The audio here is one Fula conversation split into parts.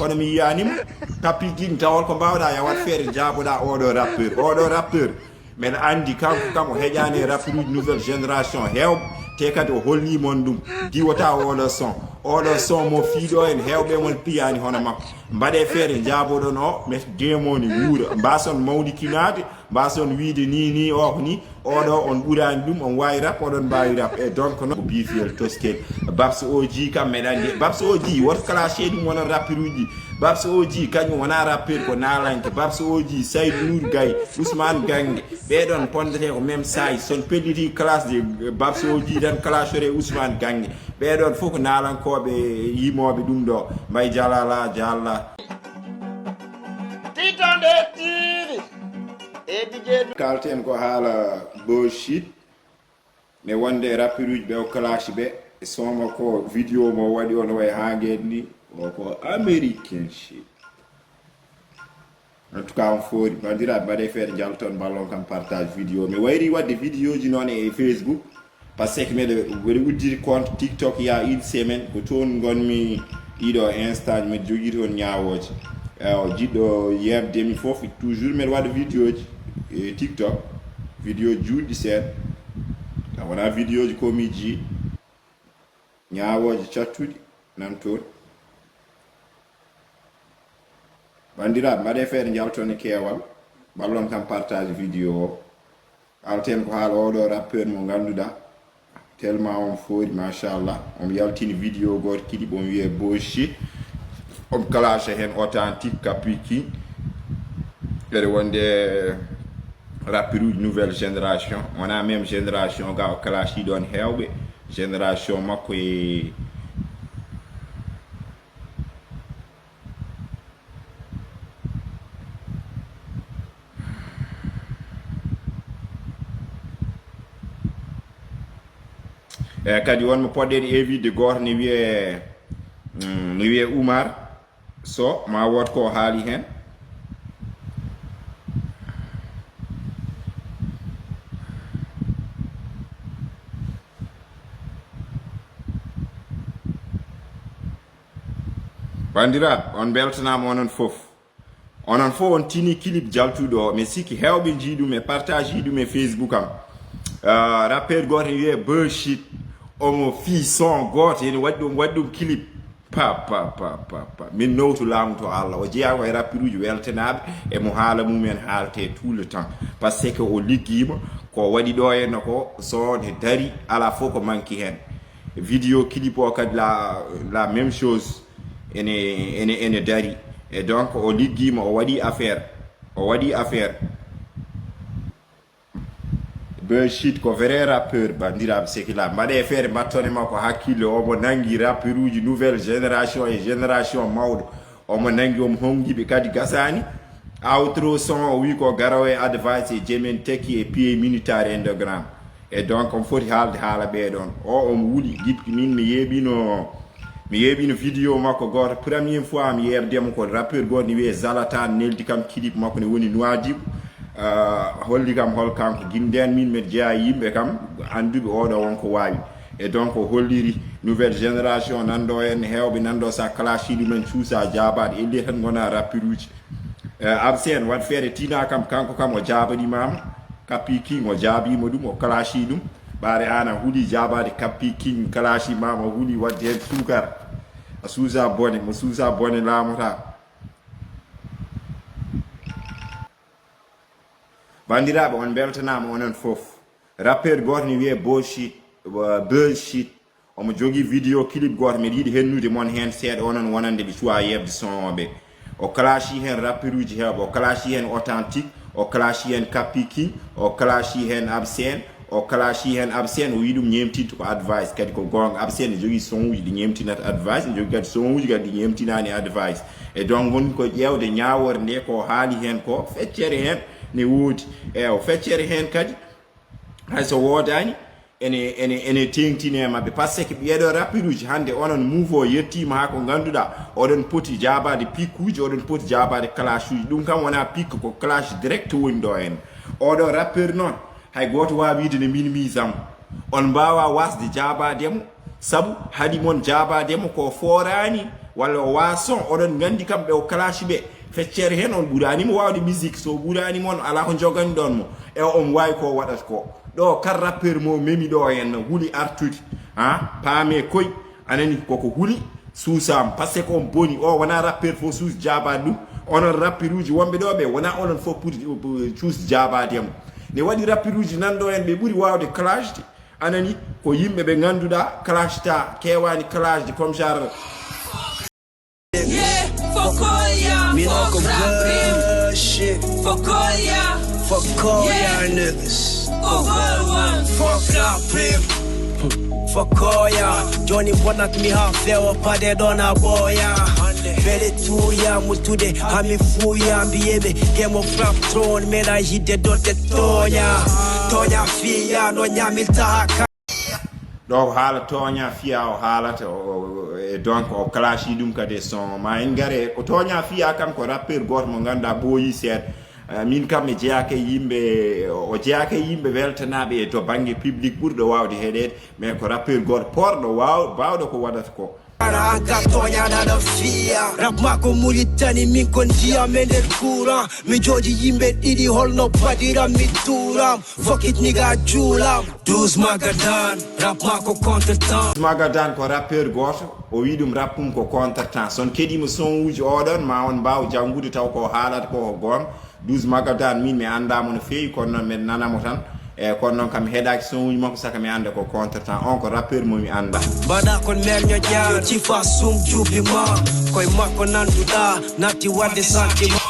kono mi yiyanima Capi king tawol ko mbawɗa ya wat feere jaaboɗa oɗo rappeur men andi kanko kam o heƴani rappeur uji nouvelle génération hewɓe te kadi o holli mon ɗum diwata oɗo son mo fiiɗo en hewɓe mon piyani hono makko mbaɗe feere jaaboɗon o mais demoni wuura mbason mawlikinade mbason wiide ni o ko ni oɗo on ɓurani ɗum on wawi rap oɗon mbawi rap e donc noon ko bifiyel toskel Babs Oji kam meɗa andi Babs Oji woto classé ɗum wonon rappeur uji Babs Oji kañum wona rappeur ko nalanke Babs Oji Saydou Nour Gaye Ousmane Gangue ɓeɗon pondete ko même say son pelliti classe de Babs Oji tan classore Ousmane Gangue ɓeɗon fof ko nalankoɓe yimoɓe ɗum ɗo mbay jalala jalla titande tiiɗi e DJ kalten ko haala BuzzShit ne wonde rappeur uji ɓe o classe ɓe soma ko vidéo mo waɗi on way hanguede ni ko américain shit en tout cas on foori bandiraɓe mbaɗe feere jalton ballon kam partage vidéo mi wayri wadde vidéo ji noon e Facebook par ce que mbeɗa uddiri compte TikTok il y a une semaine ko toon gonmi ɗiɗo instant mbeɗa jogui toon ñawoje jiɗɗo yebdemi foof toujours mbeɗa waɗa vidéo ji e TikTok vidéo juɗɗi seeɗa wona vidéo ji komi jii ñawoje cattuɗi nan toon bandiraɓe mbaɗe feere jalton e keewal ballon kam partage vidéo o alten ko haala oɗo rappeur mo ganduɗa tellement on foori machallah on yaltini vidéo goto kiɗi on wiye BuzzShit on classe hen authentique Capi ɓeɗe wonde rappeur uji nouvelle génération wona même génération ga o classe ɗon hewɓe génération makko e kadi wonmo poɗɗeɗe évide goto ne wiye Oumar So ma wot ko haali hen bandiraɓe on beltanama onon fof on tini clip jaltuɗo o mi sikki hewɓe jiiɗum e partage ɗum e Facebook am rappeur goto ne wiye BuzzShit omo fi son goto ene waɗi ɗum clip pa min nowtu laamu to Allah o jeeya ko e rappeur uji weltanaɓe e mo haala mumen haalte tout le temps par ce que o ligguima ko waɗi ɗo henno ko son e dari ala fof ko manqui hen vidéo clip o kadi la même chose ene dari et donc o ligguima o waɗi affaire BuzzShit ko vrai rappeur bandiraɓe sekila mbaɗe feere mbattone makko hakkille omo nangi rappeur uji nouvelle génération e génération mawɗo omo nangi omo hongiɓe kadi gasani outro son o wi ko garawo e advice e jemen tekki e pied militaire underground et donc on foti haalde haala ɓeɗon o omo wuuli gippi min mi yeɓino vidéo makko goto première fois mi yebdemo ko rappeur goto ne wiye Zalatan neldi kam clip makko ne woni Noadibo holli kam hol kanko gimden min mbeɗa jeeya yimɓe kam anduɓe oɗo wonko wawi et donc o holliri nouvelle génération nanɗo hen hewɓe nanɗo sa clashi ɗumen cuusa jaabade elle tan gona rappeur uji Absen wat feere tina kam kanko kam o jaabaɗimama Capi o jaabima ɗum o clashi ɗum ɓaare an a huuli jaabade Capi clashi mama huuli wadde hen suukara a suusa bone mo suusa bone laamota bandiraɓe on beltanama onon fof rappeur goto ne wiye BuzzShit omo jogui vidéo clip goto mbeɗa yiiɗi hennude moon hen seeɗa onon wonande ɓe cuwa yebde son ɓe o clashi hen rappeur uji hewɓe o clashi hen authentique o clashi hen Capi o clashi hen Absen o clashi hen Absen o wi ɗum ñemtinta ko advice kadi ko gonga Absen ne jogui son uji ɗi ñemtinata advice ne jogui kadi son uji kadi ɗi ñemtinani advice et donc woni ko ƴewde ñawore nde ko haali hen ko feccere hen ne woodi o feccere hen kadi hayso wodani ene tengtine mabɓe par ce que ɓeɗo rappeur uji hande onon mouvo yettima ha ko ganduɗa oɗon poti jabade pikkuji oɗon poti jabade clash uji ɗum kam wona pikka ko clash direct woni ɗo hen oɗo rappeur noon hay goto wawi wiide ne minimisamo on mbawa wasde jabademo saabu haɗi moon jabademo ko forani walla o wa son oɗon gandi kamɓe o clash ɓe feccere hen on ɓuranimo wawde musique so ɓuranimo on ala ko jogani ɗon mo e on wawi ko waɗata ko ɗo kal rappeur mo memi ɗo henna huuli artude paame koy anani koko huuli suusam par ce que on boni o wona rappeur fo suus jabade ɗum onon rappeur uji wonɓe ɗo ɓe wona onon fof pour suus jabademo ne waɗi rappeur uji nanɗo hen ɓe ɓuuri wawde clashde anani ko yimɓe ɓe ganduɗa clash ta kewani clashde comme genre Me like a BuzzShit. Fuck all y'all niggas. Fuck that pimp. Fuck all y'all. Johnny Bonnet me half fair up they don't a boy ya. Very too young today. I'm a fool ya baby. Game of flap throne me I hit the dot the Tonya fia no nyamilta. donc haala toña fiya o haalata e donc o clashi ɗum kadi son ma en gare ko toña fiya kam ko rappeur goto mo ganduɗa ɓooyi seeɗa min kam mi jeyaka yimɓe o jeyaka yimɓe weltanaɓe e to banggue public ɓurɗo wawde heɗede mais ko rappeur goto porɗo bawɗo ko waɗata ko Anka tonya na fia rap mako mulitani min kon dia mender courant mi joji yimbe didi hol no badira mi turam fuck it nigga julam dus magadan rap mako contre temps magadan ko rappeur goto o wi ɗum rappum ko contre temps son keɗima son uji oɗon ma on mbaw janggude taw ko haalata ko gon 12 magadan min mi andamo no fewi kono noon min nanamo tan e kono noon kam heɗaki son uji makko saka mi anda ko contre temps on ko rappeur momi anda bada kon mer nyo jaar ci fa sum jubi ma koy makko nanduɗa natti wadde sentiment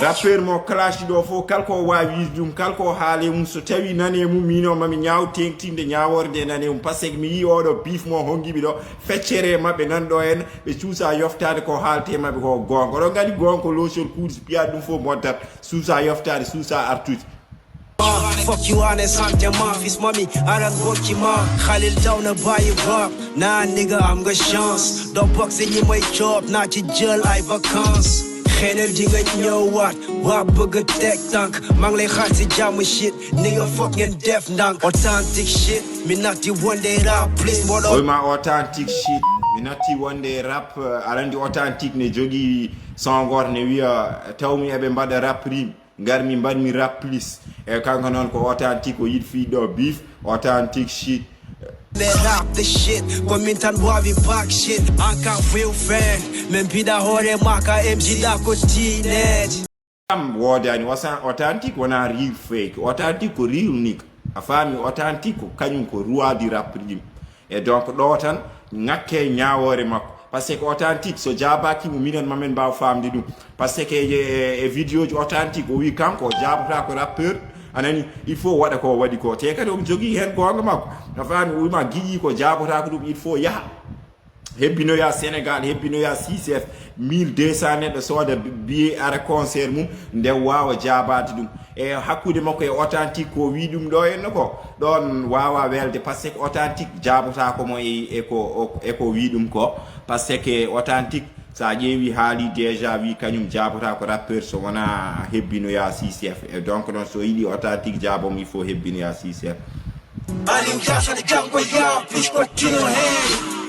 rappeur mo clash ɗo fof kalko wawi wiide ɗum kalko haale mum so tawi nane mum mino mami ñaaw tengtinde ñaworde nane mum par ce que mi yi oɗo bif mo hongiɓe ɗo feccere mabɓe nanɗo hen ɓe cuusa yoftade ko haalte mabɓe ko gonga oɗon gandi gonga losol kuuɗi piya ɗum fof moddat suusa yoftade suusa artude fuck you on something fils mommy I don't work you man Khalil down a buy you up nah nigga I'm got chance don't box in my job not your jail I vacances geen dingen ñëw wat waa bëgg tek tank mang lay xaar ci jàmm shit nigga fucking def ndank authentique shit mi natti one day rap please oy ma authentique shit mi natti one day rap alandi authentique ne jogi songor ne wiya tawmi eɓe mbaɗa rap rim garmi mbaɗmi rap plus e kanko noon ko authentique o yiɗi fiiɗo beef authentique shit they rap the shit komintan wavi back shit anka real fan men bida hore maka mg da ko teenage am wodani wasan authentique wona real fake authentique ko real nik a fami authentique ko kañum ko ruwadi rap rim e donc ɗo tan ngakke ñawore makko par ce que authentique so jabaki mo minen mamen mbaw famde ɗum par ce que e vidéo ji authentique o wi kanko jabata ko rappeur anani il faut waɗa ko waɗi ko te kadi omo jogui hen gonga makko no fami o wima guiƴi ko jabata ko ɗum il faut yaha hebbinoya Sénégal hebbinoya 6F 1200 neɗɗo sooda billet ara concert mum nde wawa jabade ɗum e hakkude makko e authentique ko wi ɗum ɗo henno ko ɗon wawa welde par ce que authentique jabata komo eko wi ɗum ko par ce que authentique sa ƴeewi haali déjà wi kañum jabata ko rappeur so wona hebbinoya 6F e donc noon so yiiɗi authentique jabom il faut hebbinoya 6F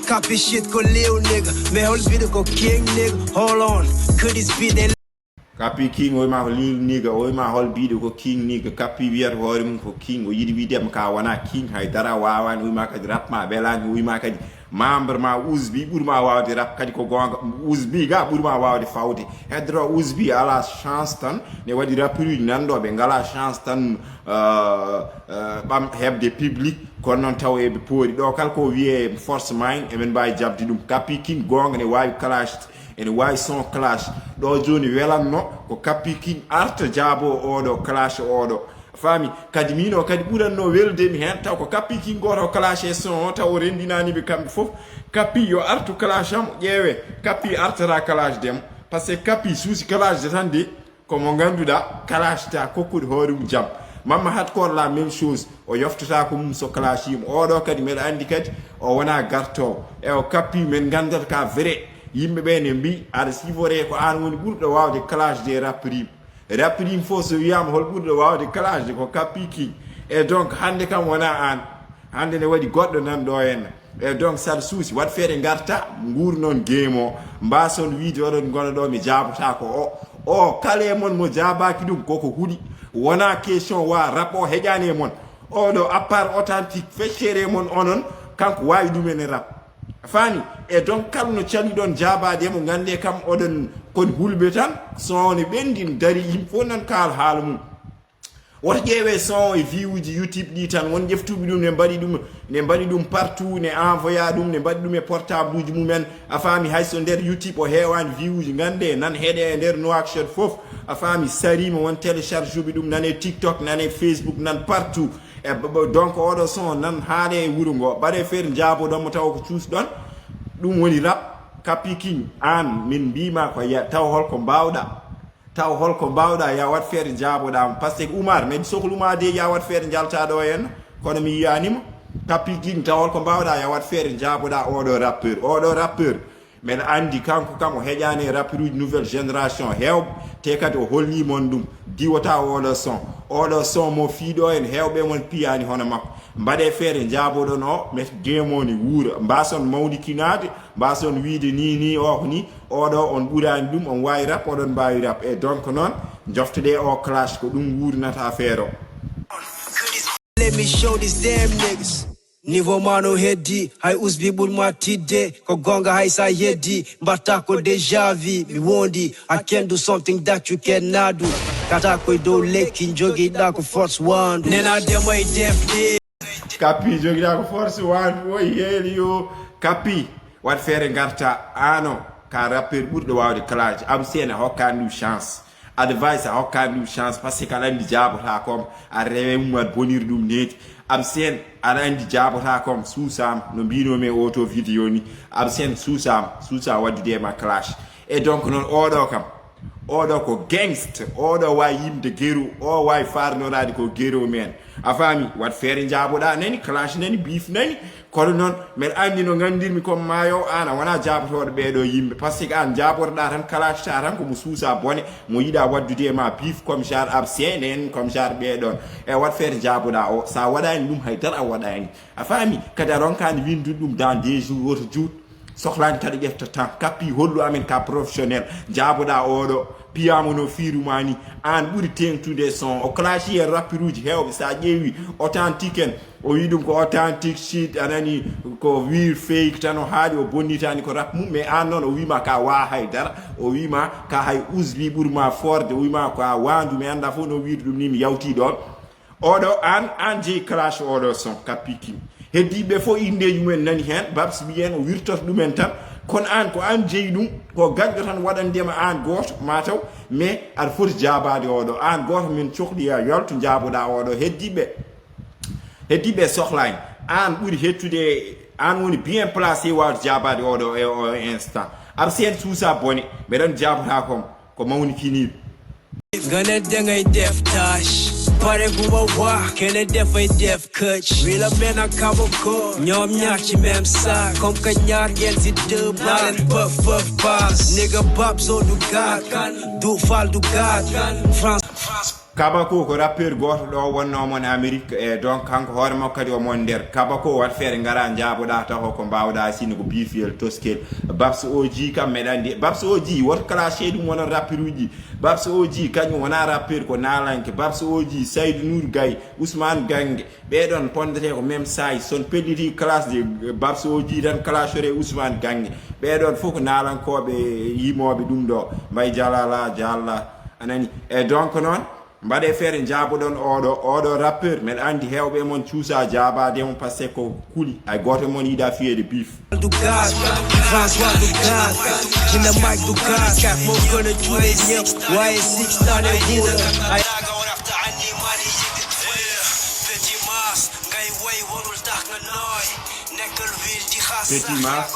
Capi shit ko lil nigga me hol bide ko king nigga hold on could this be the Capi king o ma lil nigga o ma hol bide ko king nigga Capi wiyata hoore mum ko king o yiɗi widema ka wona king haydara wawani o ma kadi rap ma belani o ma kadi membre ma usbi ɓurma wawde rap kadi ko gonga usbi ga ɓurma wawde fawde heddoro usbi ala chance tan ne waɗi rapperuji nanɗoɓe ngala chance tan ɓam hebde public kono noon taw eɓe poori ɗo kala ko wiye force mind eɓen mbawi jabde ɗum Capi king gonga ne wawi clash ene wawi son clash ɗo joni welanno ko Capi king arta jaabo oɗo clash oɗo fami kadi mino kadi ɓuranno weldemi hen taw ko Capi king goto clash e son taw o rendinaniɓe kamɓe foof Capi yo artu clash am ƴeewe Capi artata clash dem par ce que Capi suusi clash de tan de komo ganduɗa clash ta kokkude hoore mum jaam mamma hatkor la même chose o yoftata ko mum so clash yimo oɗo kadi mbeɗa andi kadi o wona gartowo e o Capi men gandata ka vrai yimɓeɓe ne mbi aɗa sifore ko an woni ɓurɗo wawde clash de rapprim rapprim fof so wiyama hol ɓurɗo wawde clash de ko Capi king e donc hande kam wona an hande ne waɗi goɗɗo nan ɗo henna e donc sal suusi wat feere garta nguur noon game o mbason wiide oɗon gona ɗo mi jaabata ko o kala mon mo jaabaki ɗum koko huuɗi wona question wa rap o heƴani e mon oɗo à part authentique feccere mon onon kanko wawi ɗumen e rap fani e donc kala no cali ɗon jaabade mo gande kam oɗon kon hulɓe tan sone ɓendin dari yimɓe fof nan kaal haala mum woto ƴeewe son e vie uji youtube ɗi tan won ƴeftuɓe ɗum ne mbaɗi ɗum partout ne envoya ɗum ne mbaɗi ɗum e portable uji mumen a faami hayso nder youtube o heewani vie uji gande nan heeɗe e nder Nouakchott fof a faami sarima won télécharge uɓe ɗum nan e tiktok nan e facebook nan partout e donc oɗo son nan haade e wuuro ngo ɓaɗe feere jaaboɗonmo taw ko cuusɗon ɗum woni rap Capi King an min mbima ko taw holko mbawɗa ya wat feere jaaboɗama par ce que Oumar men sohluma de ya wat feere jaltaɗo henna kono mi yiyanimo Capi King taw holko mbawɗa ya wat feere jaaboɗa oɗo rappeur men andi kanko kam o heƴani e rappeur uji nouvelle génération hewɓe te kadi o hollimon ɗum diwata oɗo son mo fiiɗo en hewɓe mon piyani hono makko mbaɗe feere jaaboɗon o met gemoni wuura mbason mawnikinade mbason wiide ni o ni oɗo on ɓurani ɗum on wawi rap oɗon mbawi rap e donc noon jofteɗe o clash ko ɗum wurnata affaire o. Let me show these damn niggas. Niveau mano heddi hay usbi ɓurma tidde ko gonga hay sa yeddi mbatta ko déjà vi mi wondi I can do something that you cannot do kata koye dow lekki joguiɗa ko force wandu nena demo e defde Capi joguiɗa ko force wandu o yeeli yo Capi wat feere garta ano ka rappeur ɓurɗo wawde clash Absen a hokkani ɗum chance advice a hokkani ɗum chance par ce que aɗa andi jaabota kom a rewe mum aɗa bonir ɗum neti Absen aɗa andi jaabota kom suusam no mbinomi e auto vidéo ni Absen suusa waddude ma clash e donc noon oɗo ko gangste oɗo wawi yimde gueru o wawi farnorade ko gueru men a faami wat feere jaaboɗa nani clash nani beef nani kono noon mbeɗa andi no gandirmi comme mayo an a wona jaabotoɗo ɓeɗo yimɓe par ce que an jaabotoɗa tan clashta tan komo suusa bone mo yiiɗa waddude e ma beef comme genre Absen en comme genre ɓeɗon e wat feere jaaboɗa o sa waɗani ɗum haydara a waɗani a faami kadi a ronkani windude ɗum dans 2 jours woto juut sohlani kadi ƴefta temps Capi hollu amen ka professionnel jaaboɗa oɗo piyamo no firuma ni an ɓuuri tengtude son o clashi e rappeur uji hewɓe sa ƴeewi authentique en o wi ɗum ko authentique shit anani ko wir fake tan o haali o bonnitani ko rap mum mais an noon o wima ka wa haydara o wima ka hay usbi ɓuurma forde o wima ko a wandu mi anda fof no wiide ɗum ni mi yawti ɗon oɗo an jeeyi clash oɗo son Capi King heddiɓe fof indeji mumen nani hen babs mbiyen o wirtoto ɗumen tan kono an ko an jeeyi ɗum ko gaƴƴo tan waɗandema an goto mataw mais aɗa foti jaabade oɗo an goto min cohliya yalto jaaboɗa oɗo heddiɓe sohlani an ɓuuri hettude an woni bien placé wawde jaabade oɗo e o instant Absen suusa bone mbeɗan jaabota ko mawnikiniɓe gonna dengay def tash pare kuma wa kene defay def coach wila mena kabo ko ñoom ñaar ci même sac comme que ñaar ngeen ci deux balen buff pass nigga bab so du gat du fal du gat France Kabako ko rappeur goto ɗo wonnomon Amérique e donc kanko hoore makko kadi omon nder Kabako wat feere ngara jaaboɗa taw ko mbawɗa sino ko bifiyel toskel Babs Oji kam meɗa andi Babs Oji woto clashé ɗum wonon rappeur uji Babs Oji kañum wona rappeur ko nalanke Babs Oji Saydou Nour Gaye Ousmane Gangue ɓeɗon pondete ko même say son pelliti classe de Babs Oji tan clashore Ousmane Gangue ɓeɗon fof ko nalankoɓe yimoɓe ɗum ɗo mbay jalala jalla anani e donc noon mbaɗe feere jaaboɗon oɗo rappeur mbeɗa andi hewɓe mon cuusa jaabademo par ce que ko kuuli hay goto mon yiiɗa fiyede beef François Dugas jinna Mike Dugas mo gonna juuɗe ñew waye 6 tane wuuro Petit Mas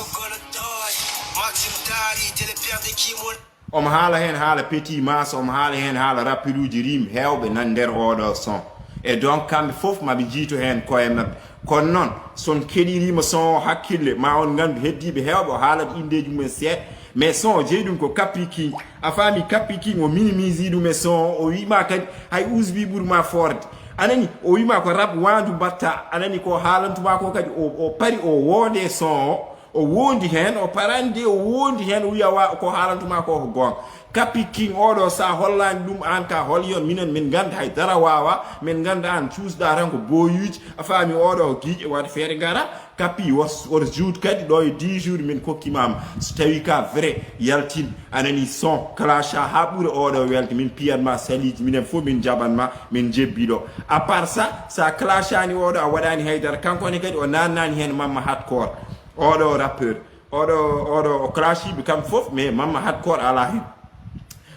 omo haala hen haala Petit Mas omo haala hen haala rappeur uji rim hewɓe nan nder oɗo son e donc kamɓe fof maɓe jiito hen koye mabɓe kono noon son keɗirima son o hakkille ma on gandu heddiɓe hewɓe o haalata indeji mumen seeɗa mais son o jeeyi ɗum ko Capi King a faami Capi King o minimise ɗum e son o wima kadi hay usbi ɓuurma forde anani o wima ko rap wandu batta anani ko haalantuma ko kadi o pari o wonde son o wondi hen o parande o wondi hen wiya wa ko haalantuma ko gon Capi King oɗo sa hollani ɗum an ka holyon minen min ganda hay dara wawa min ganda an cuusɗa tan ko boyuji a faami oɗo giƴe waɗa feere gara Capi woto juude kadi ɗo e 10 jours min kokkimama so tawi ka vrai yaltin anani son clash ha ɓuura oɗo welde min piyatma saliji minen fof min jaɓanma min jebbiɗo à part ça sa clashani oɗo a waɗani haydara kankone kadi o nannani hen mamma hardcore oɗo rappeur oɗo o clashiɓe kam fof mais mamma hardcore ala hen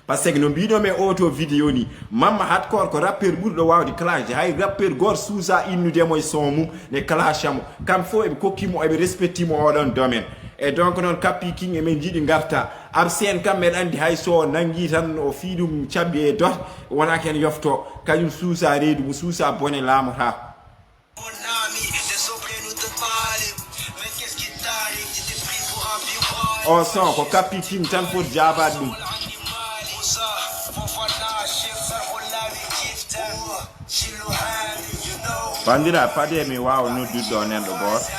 par ce que no mbiɗo men auto vidéo ni mamma hardcore ko rappeur ɓurɗo wawde clash hay rappeur goto suusa innudemo e son mum ne clashamo kam fof eɓe kokkimo eɓe respectimo oɗon domaine et donc noon Capi King emin jiiɗi garta Absen kam meɗa andi hay so nangui tan o fi ɗum cabbi e dot wona ken yofto kañum suusa reedu mo suusa bone laamota o son ko Capi King tan foti jabade ɗum bandira pade mi wawa noddude ɗo nenɗo goto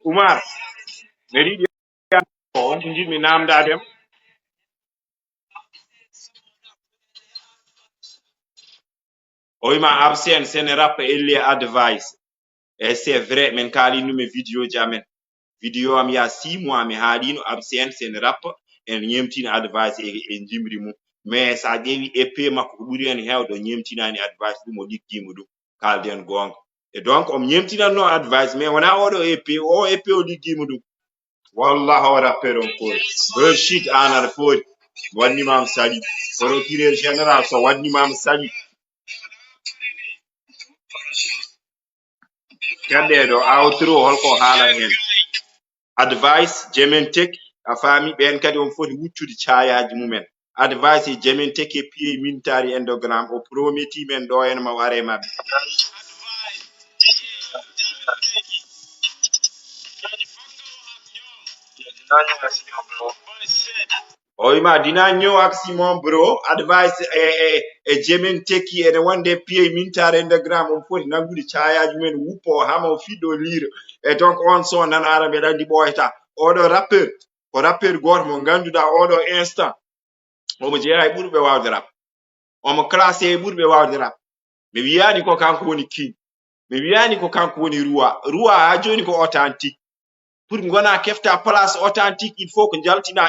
Oumar mi riɗi on ko jiɗmi namdadem o wima Absen sene rappa elli advice et c'est vrai min kalinumi vidéo ji amen vidéo am ya 6 mois mi haalino Absen sene rappa en ñemtina advice e jimri mum mais sa ƴeewi épée makko ko ɓuuri hen hewde o ñemtinani advice ɗum o liggima ɗum kalden gonga et donc om ñemtinanno advice mais wona oɗo épée o épée o liggima ɗum wallah o rappeur on koy BuzzShit an aɗa footi wannimama sali Procureur Général so wannimama sali keddeɗo outro holko haalan hen advice Authentique a faami ɓen kadi on foti wuttude cayaji mumen advice Authentique e pied mintari endogramme o prometi men ɗo en ma ware mabɓe o wima dina ñëw ak Simon bro advice e Authentique ene wonde pied mintare endogramme on foti nangude cayaji mumen wuppo hama o fiɗɗo liira et donc on son nan ara mbeɗa andi ɓoyata oɗo rappeur ko rappeur goto mo ganduɗa oɗo instant omo jeeya e ɓurɓe wawde rap omo classé e ɓurɓe wawde rap mi wiyani ko kanko woni king mi wiyani ko kanko woni roi ha joni ko authentique pour gona kefta place authentique il faut ko jaltina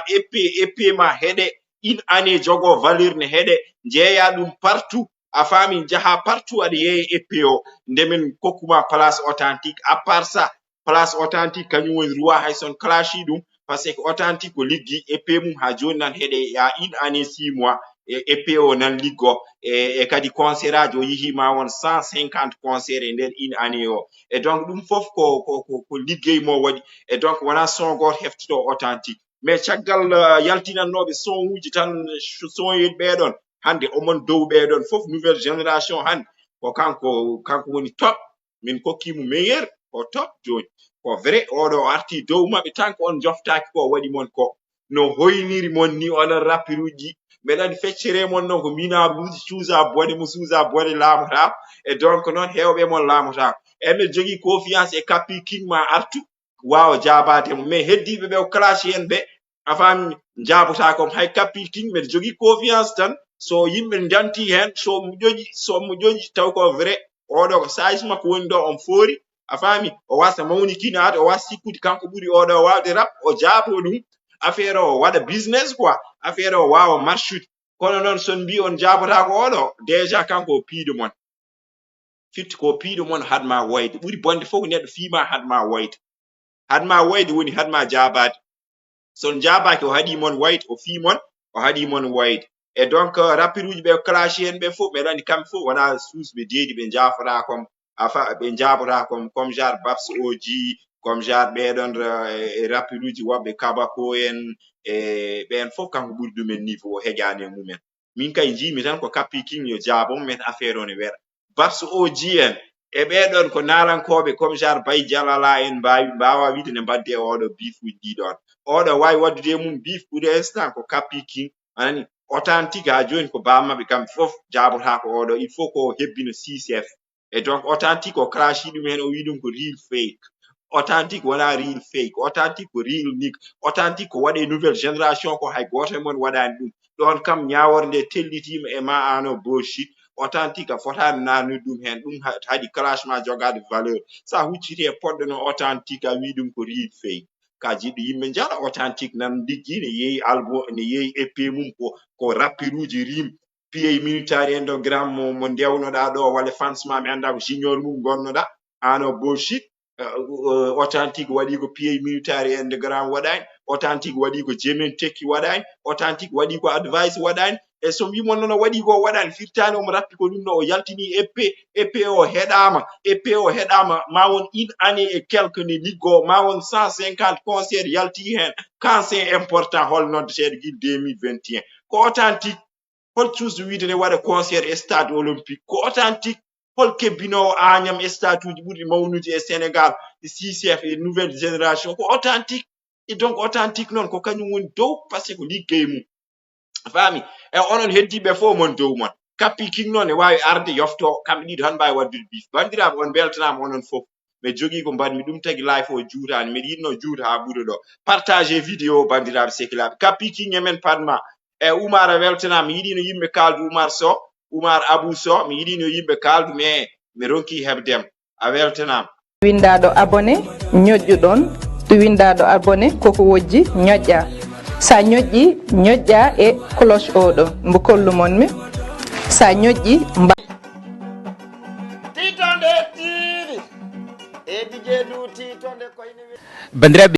épée ma heɗe in année jogo valeur ne heɗe jeeya ɗum partout a faami jaha partout aɗa yeeya épée o ndemin kokkuma place authentique à part ça place authentique kañum woni roi hay son clashi ɗum par ce que authentique ko liggi épée mum ha joni nan heɗe ya une année 6 mois épée o nan liggo e kadi concert aji o yihima won 150 concert e nder une année o et donc ɗum fof ko liggey mo waɗi et donc wona son goto heftoto authentique mais caggal yaltinannoɓe son uji tan son yel ɓeɗon hande omon dow ɓeɗon fof nouvelle génération hande ko kanko woni top min kokkimo meilleur ko top joni ko vrai oɗo arti dow maɓɓe tan ko on joftaki ko waɗi mon ko no hoyniri mon ni onon rappiruji mbeɗa andi feccere mon noon ko minaɓuji suusa bone laamotako et donc noon hewɓe mon laamotako eɓe jogui confiance e Capi King ma artu wawa jabademo mais heddiɓe ɓe o clash hen ɓe a faami jabotakom hay Capi King mbeɗa jogui confiance tan so yimɓe janti hen somo ƴoƴi taw ko vrai oɗo ko sayis makko woni ɗo on foori a faami o wasa mawnikinade o wasa sikkude kanko ɓuuri oɗo wawde rap o jaabo ɗum affaire o waɗa business quoi affaire o wawa marchude kono noon son mbi on jabotako oɗo déjà kanko o piiɗo mon fitti ko piiɗo mon hadma wayde ɓuuri bonde fof ko neɗɗo fiima hadma wayde woni hadma jabade son jabaki o haɗi mon wayde o fiimon o haɗi mon wayde et donc rappiruji ɓe clash hen ɓe fof ɓeɗa andi kamɓe fof wona susɓe deedi ɓe jafora kom afa be jabora comme genre babs oji comme genre be don rapiruji wabbe kabako en e ben fof kanko buri dumen niveau hejane mumen min kay jimi tan ko Capi king yo jabom men affaire on e wera babs oji en e be don ko nalankobe comme genre bay jalala en bawa wite ne badde odo bifu di don odo way wadde mum bif pour instant ko Capi king anani authentique ha joni ko bamma be kam fof jabota ko odo il faut ko hebbino CCF et donc authentique ko crashi dum hen o wi dum ko real fake authentique wala real fake authentique ko real nick authentique ko wade nouvelle génération ko hay goto mon wadani dum don kam nyaaworde tellitima e ma ano BuzzShit authentique fotani nanu dum hen dum hadi clashement jogade valeur sa hucciti e poddo no authentique a wi dum ko real fake ka jiddo yimbe jala authentique nan diggi ne yeyi algo ne yeyi épée mum ko rappiruji rim piye military endogram mo ndewnoda do wala fansma mi anda ko junior mum gonnoda ano BuzzShit authentique wadi ko piye military endogram wadani authentique wadi ko jemen tekki wadani authentique wadi ko advice wadani e so mi mon non wadi ko wadani firtani o mo rappi ko dum no o yaltini épée o hedama ma won une année et quelques ne liggo ma won 150 concert yalti hen quand c'est important hol not shed gil 2021 ko authentique hol choose wiide ne wada concert e stade olympique ko authentique hol kebbino añam e stade uji buri mawnuji e Sénégal CCF et nouvelle génération ko authentique et donc authentique non ko kanyum woni dow parce que ko liggey mum fami e onon heddibe fo mon dow mon Capi king non e wawi arde yofto kambe didi han bay waddude bif bandiraɓe on beltanama onon fof mi jogi ko mbanmi dum tagi live o juutani mi yinno juuta ha ɓuuɗo ɗo partager vidéo bandiraɓe sekilaɓe Capi king e men padma e Oumar a weltanama mi yiɗino yimɓe kaldu Oumar Abou So mi yiɗino yimɓe kaldu mais mi ronki hebdem a weltanama windaɗo abonné ñoƴƴuɗon to windaɗo abonné koko wojji ñoƴƴa sa ñoƴƴi ñoƴƴa e cloche oɗo mbo kollumonmi sa ñoƴƴi titonde tiiɗi e dije du titonde koyne bandiraɓe